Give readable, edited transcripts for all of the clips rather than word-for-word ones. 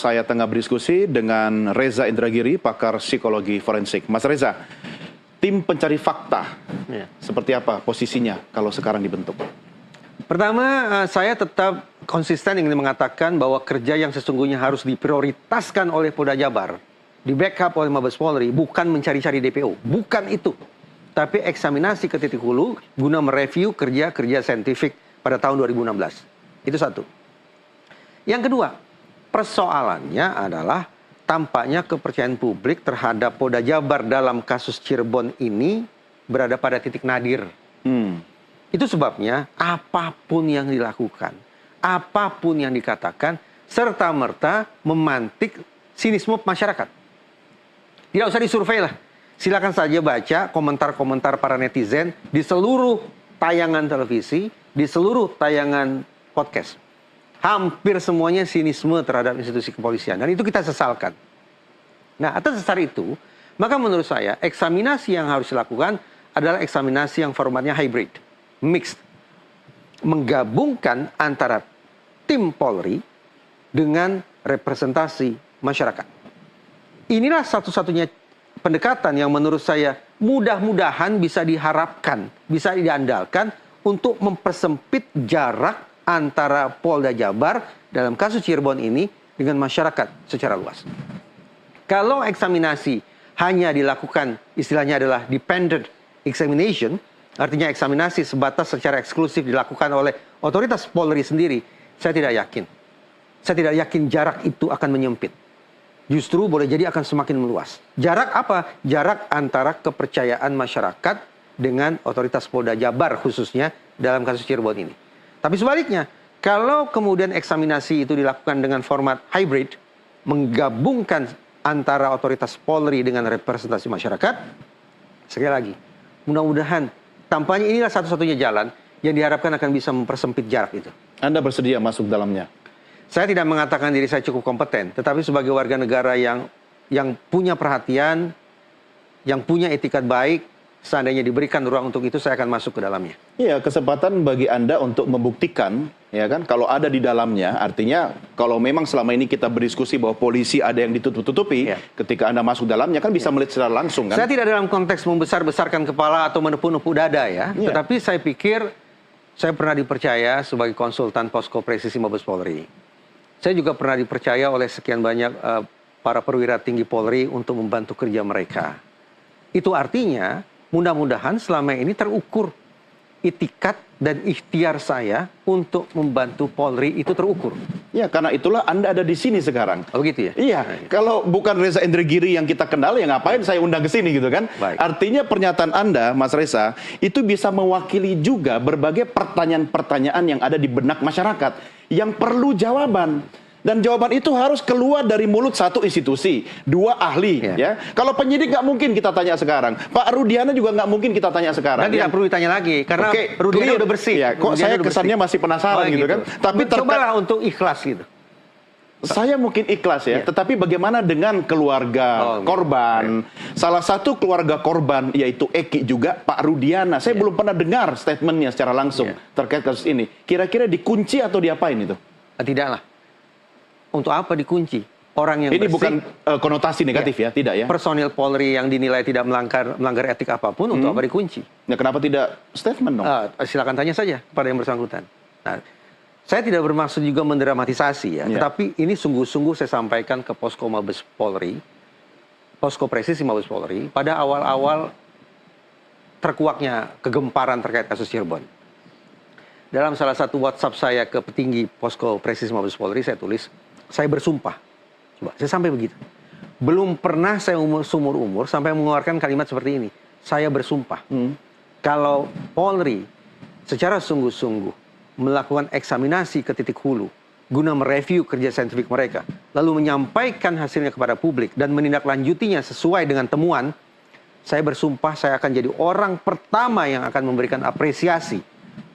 Saya tengah berdiskusi dengan Reza Indragiri, pakar psikologi forensik. Mas Reza, tim pencari fakta, seperti apa posisinya kalau sekarang dibentuk? Pertama, saya tetap konsisten ingin mengatakan bahwa kerja yang sesungguhnya harus diprioritaskan oleh Polda Jabar, di backup oleh Mabes Polri, bukan mencari-cari DPO, bukan itu. Tapi eksaminasi ke titik hulu guna mereview kerja-kerja saintifik pada tahun 2016. Itu satu. Yang kedua, persoalannya adalah tampaknya kepercayaan publik terhadap Polda Jabar dalam kasus Cirebon ini berada pada titik nadir. Itu sebabnya apapun yang dilakukan, apapun yang dikatakan, serta-merta memantik sinisme masyarakat. Tidak usah disurvei lah. Silakan saja baca komentar-komentar para netizen di seluruh tayangan televisi, di seluruh tayangan podcast. Hampir semuanya sinisme terhadap institusi kepolisian. Dan itu kita sesalkan. Nah, atas dasar itu, maka menurut saya, eksaminasi yang harus dilakukan adalah eksaminasi yang formatnya hybrid, mixed. Menggabungkan antara tim Polri dengan representasi masyarakat. Inilah satu-satunya pendekatan yang menurut saya mudah-mudahan bisa diharapkan, bisa diandalkan untuk mempersempit jarak antara Polda Jabar dalam kasus Cirebon ini dengan masyarakat secara luas. Kalau eksaminasi hanya dilakukan, istilahnya adalah dependent examination, artinya eksaminasi sebatas secara eksklusif dilakukan oleh otoritas Polri sendiri, saya tidak yakin. Saya tidak yakin jarak itu akan menyempit. Justru boleh jadi akan semakin meluas. Jarak apa? Jarak antara kepercayaan masyarakat dengan otoritas Polda Jabar khususnya dalam kasus Cirebon ini. Tapi sebaliknya, kalau kemudian eksaminasi itu dilakukan dengan format hybrid, menggabungkan antara otoritas Polri dengan representasi masyarakat, sekali lagi, mudah-mudahan tampaknya inilah satu-satunya jalan yang diharapkan akan bisa mempersempit jarak itu. Anda bersedia masuk dalamnya? Saya tidak mengatakan diri saya cukup kompeten, tetapi sebagai warga negara yang punya perhatian, yang punya etikat baik, seandainya diberikan ruang untuk itu, saya akan masuk ke dalamnya. Iya, kesempatan bagi Anda untuk membuktikan, ya kan, kalau ada di dalamnya, artinya kalau memang selama ini kita berdiskusi bahwa polisi ada yang ditutup-tutupi, ketika Anda masuk dalamnya kan bisa melihat secara langsung kan? Saya tidak dalam konteks membesar-besarkan kepala atau menepuk-nepuk dada ya, tetapi saya pikir saya pernah dipercaya sebagai konsultan posko presisi Mabes Polri. Saya juga pernah dipercaya oleh sekian banyak para perwira tinggi Polri untuk membantu kerja mereka. Itu artinya mudah-mudahan selama ini terukur itikat dan ikhtiar saya untuk membantu Polri itu terukur. Ya, karena itulah Anda ada di sini sekarang. Oh gitu ya? Iya, kalau bukan Reza Indragiri yang kita kenal, ya ngapain saya undang ke sini gitu kan? Baik. Artinya pernyataan Anda, Mas Reza, itu bisa mewakili juga berbagai pertanyaan-pertanyaan yang ada di benak masyarakat yang perlu jawaban. Dan jawaban itu harus keluar dari mulut satu institusi, dua ahli. Ya. Kalau penyidik nggak mungkin kita tanya sekarang. Pak Rudiana juga nggak mungkin kita tanya sekarang. Dan tidak perlu ditanya lagi, karena Rudiana udah bersih. Ya, kok saya kesannya masih penasaran gitu kan. Tapi cobalah untuk ikhlas gitu. Saya mungkin ikhlas ya, tetapi bagaimana dengan keluarga korban? Salah satu keluarga korban yaitu Eki juga Pak Rudiana. Saya belum pernah dengar statementnya secara langsung terkait kasus ini. Kira-kira dikunci atau diapain itu? Tidaklah. Untuk apa dikunci? Orang yang ini bersih, bukan konotasi negatif ya, tidak ya? Personil Polri yang dinilai tidak melanggar etik apapun, untuk apa dikunci? Nah, kenapa tidak statement dong? Silakan tanya saja kepada yang bersangkutan. Nah, saya tidak bermaksud juga mendramatisasi ya, tetapi ini sungguh-sungguh saya sampaikan ke posko Mabes Polri, posko presisi Mabes Polri, pada awal-awal terkuaknya kegemparan terkait kasus Cirebon. Dalam salah satu WhatsApp saya ke petinggi posko presisi Mabes Polri, saya tulis, saya bersumpah. Coba, saya sampai begitu. Belum pernah saya seumur umur sampai mengeluarkan kalimat seperti ini. Saya bersumpah. Kalau Polri secara sungguh-sungguh melakukan eksaminasi ke titik hulu, guna mereview kerja saintifik mereka, lalu menyampaikan hasilnya kepada publik dan menindaklanjutinya sesuai dengan temuan, saya bersumpah saya akan jadi orang pertama yang akan memberikan apresiasi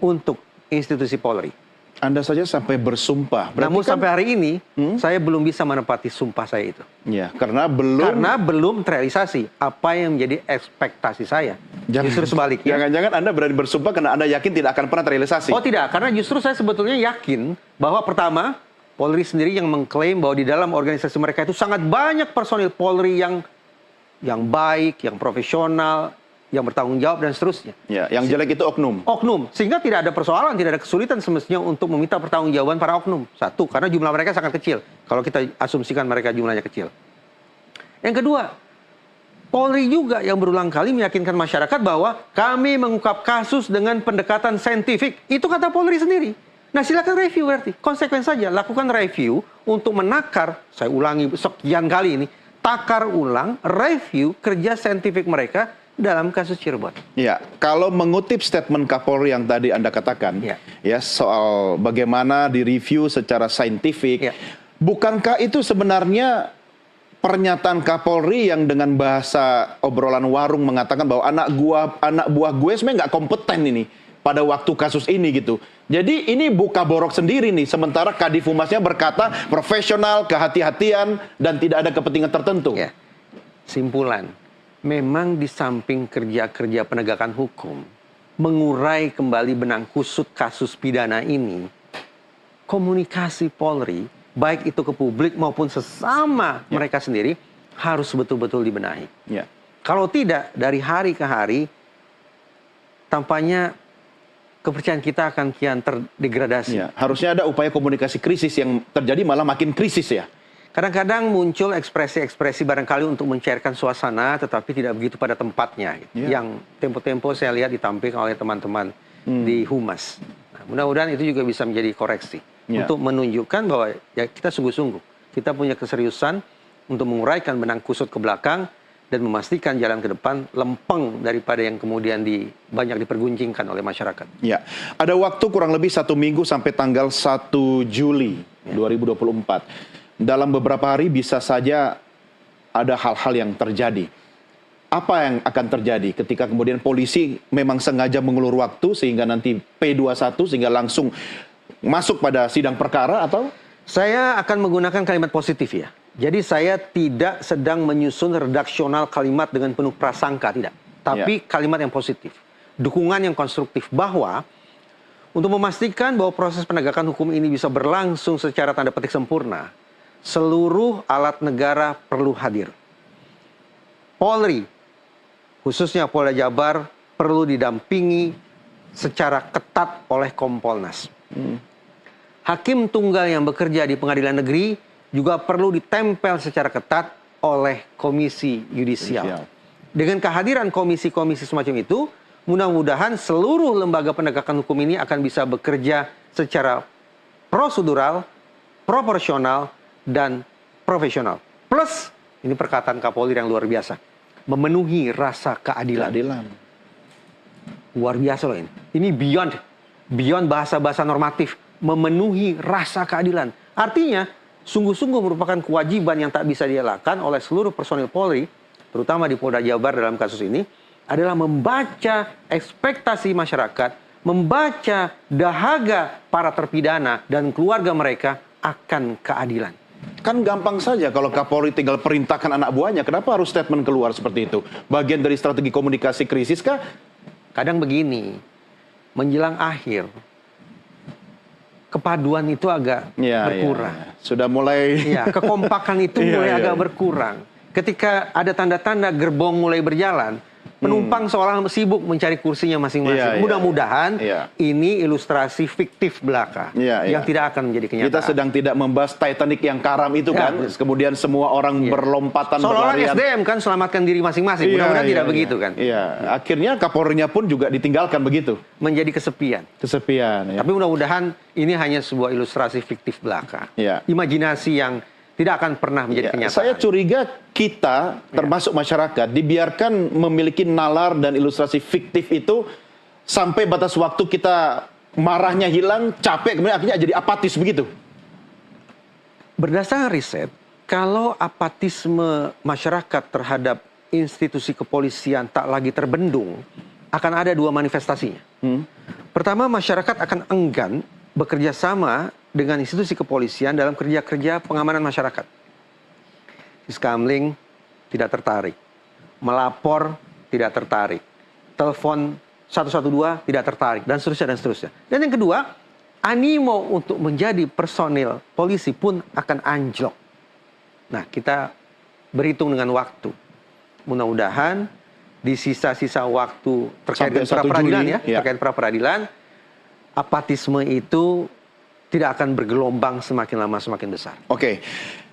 untuk institusi Polri. Anda saja sampai bersumpah. Berarti namun sampai hari ini, saya belum bisa menepati sumpah saya itu. Ya, karena belum terrealisasi apa yang menjadi ekspektasi saya. Justru sebaliknya. Jangan-jangan Anda berani bersumpah karena Anda yakin tidak akan pernah terrealisasi. Oh tidak, karena justru saya sebetulnya yakin bahwa pertama, Polri sendiri yang mengklaim bahwa di dalam organisasi mereka itu sangat banyak personil Polri yang baik, yang profesional, yang bertanggung jawab dan seterusnya. Ya, yang jelek itu oknum. Oknum, sehingga tidak ada persoalan, tidak ada kesulitan semestinya untuk meminta pertanggungjawaban para oknum. Satu, karena jumlah mereka sangat kecil. Kalau kita asumsikan mereka jumlahnya kecil. Yang kedua, Polri juga yang berulang kali meyakinkan masyarakat bahwa kami mengungkap kasus dengan pendekatan saintifik. Itu kata Polri sendiri. Nah, silakan review berarti. Konsekuen saja, lakukan review untuk menakar, saya ulangi sekian kali ini, takar ulang, review kerja saintifik mereka dalam kasus Cirebon. Ya, kalau mengutip statement Kapolri yang tadi Anda katakan, ya soal bagaimana direview secara saintifik, bukankah itu sebenarnya pernyataan Kapolri yang dengan bahasa obrolan warung mengatakan bahwa anak buah gue sebenarnya nggak kompeten ini pada waktu kasus ini gitu. Jadi ini buka borok sendiri nih, sementara Kadif Humasnya berkata profesional, kehati-hatian, dan tidak ada kepentingan tertentu. Ya. Simpulan, memang di samping kerja-kerja penegakan hukum, mengurai kembali benang kusut kasus pidana ini, komunikasi Polri, baik itu ke publik maupun sesama mereka sendiri, harus betul-betul dibenahi. Ya. Kalau tidak, dari hari ke hari, tampaknya kepercayaan kita akan kian terdegradasi. Ya, harusnya ada upaya komunikasi krisis, yang terjadi malah makin krisis ya. Kadang-kadang muncul ekspresi-ekspresi barangkali untuk mencairkan suasana, tetapi tidak begitu pada tempatnya. Yang tempo-tempo saya lihat ditampilkan oleh teman-teman di Humas. Nah, mudah-mudahan itu juga bisa menjadi koreksi. Untuk menunjukkan bahwa ya kita sungguh-sungguh. Kita punya keseriusan untuk menguraikan benang kusut ke belakang dan memastikan jalan ke depan lempeng daripada yang kemudian banyak diperguncingkan oleh masyarakat. Ya, ada waktu kurang lebih 1 minggu sampai tanggal 1 Juli 2024. Dalam beberapa hari bisa saja ada hal-hal yang terjadi. Apa yang akan terjadi ketika kemudian polisi memang sengaja mengulur waktu sehingga nanti P21 sehingga langsung masuk pada sidang perkara atau? Saya akan menggunakan kalimat positif ya. Jadi saya tidak sedang menyusun redaksional kalimat dengan penuh prasangka, tidak. Tapi kalimat yang positif. Dukungan yang konstruktif bahwa untuk memastikan bahwa proses penegakan hukum ini bisa berlangsung secara tanda petik sempurna, seluruh alat negara perlu hadir. Polri, khususnya Polda Jabar, perlu didampingi secara ketat oleh Kompolnas. Hakim tunggal yang bekerja di pengadilan negeri juga perlu ditempel secara ketat oleh Komisi Yudisial. Dengan kehadiran komisi-komisi semacam itu, mudah-mudahan seluruh lembaga penegakan hukum ini akan bisa bekerja secara prosedural, proporsional, dan profesional. Plus, ini perkataan Kapolri yang luar biasa, memenuhi rasa keadilan. Luar biasa loh ini. Ini beyond bahasa-bahasa normatif, memenuhi rasa keadilan. Artinya, sungguh-sungguh merupakan kewajiban yang tak bisa dielakkan oleh seluruh personil Polri, terutama di Polda Jabar dalam kasus ini, adalah membaca ekspektasi masyarakat, membaca dahaga para terpidana dan keluarga mereka akan keadilan. Kan gampang saja kalau Kapolri tinggal perintahkan anak buahnya. Kenapa harus statement keluar seperti itu? Bagian dari strategi komunikasi krisis kah? Kadang begini, menjelang akhir, kepaduan itu agak berkurang. Sudah mulai... kekompakan itu mulai agak berkurang. Ketika ada tanda-tanda gerbong mulai berjalan, penumpang seolah sibuk mencari kursinya masing-masing. Mudah-mudahan ini ilustrasi fiktif belaka yang tidak akan menjadi kenyataan. Kita sedang tidak membahas Titanic yang karam itu kan. Kemudian semua orang berlompatan seolah-olah berlarian. SDM kan selamatkan diri masing-masing. Mudah-mudahan tidak begitu kan. Akhirnya Kapolrinya pun juga ditinggalkan begitu. Menjadi kesepian. Tapi mudah-mudahan ini hanya sebuah ilustrasi fiktif belaka. Imajinasi yang tidak akan pernah menjadi kenyataan. Saya curiga kita, termasuk masyarakat, dibiarkan memiliki nalar dan ilustrasi fiktif itu sampai batas waktu kita marahnya hilang, capek, kemudian akhirnya jadi apatis begitu. Berdasarkan riset, kalau apatisme masyarakat terhadap institusi kepolisian tak lagi terbendung, akan ada 2 manifestasinya. Pertama, masyarakat akan enggan bekerja sama dengan institusi kepolisian dalam kerja-kerja pengamanan masyarakat. Siskamling tidak tertarik, melapor tidak tertarik, telepon 112 tidak tertarik, dan seterusnya dan seterusnya. Dan yang kedua, animo untuk menjadi personil polisi pun akan anjlok. Nah, kita berhitung dengan waktu. Mudah-mudahan di sisa-sisa waktu terkait Sampai dengan 1 pra-peradilan Juli, ya. terkait pra-peradilan, apatisme itu tidak akan bergelombang semakin lama semakin besar. Oke,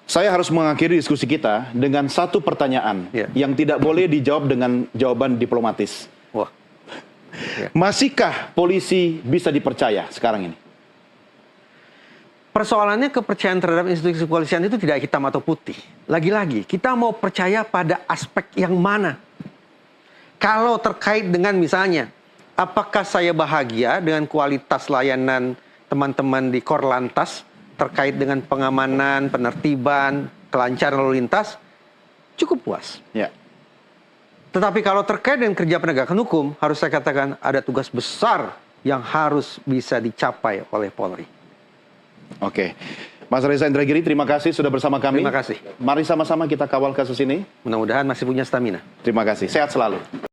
saya harus mengakhiri diskusi kita dengan satu pertanyaan Ya. yang tidak boleh dijawab dengan jawaban diplomatis. Wah, Masihkah polisi bisa dipercaya sekarang ini? persoalannya kepercayaan terhadap institusi kepolisian itu tidak hitam atau putih. Lagi-lagi, kita mau percaya pada aspek yang mana? Kalau terkait dengan misalnya, apakah saya bahagia dengan kualitas layanan teman-teman di Korlantas terkait dengan pengamanan, penertiban, kelancaran lalu lintas? Cukup puas. Ya. Tetapi kalau terkait dengan kerja penegakan hukum, harus saya katakan ada tugas besar yang harus bisa dicapai oleh Polri. Oke. Mas Reza Indragiri, terima kasih sudah bersama kami. Terima kasih. Mari sama-sama kita kawal kasus ini. Mudah-mudahan masih punya stamina. Terima kasih. Sehat selalu.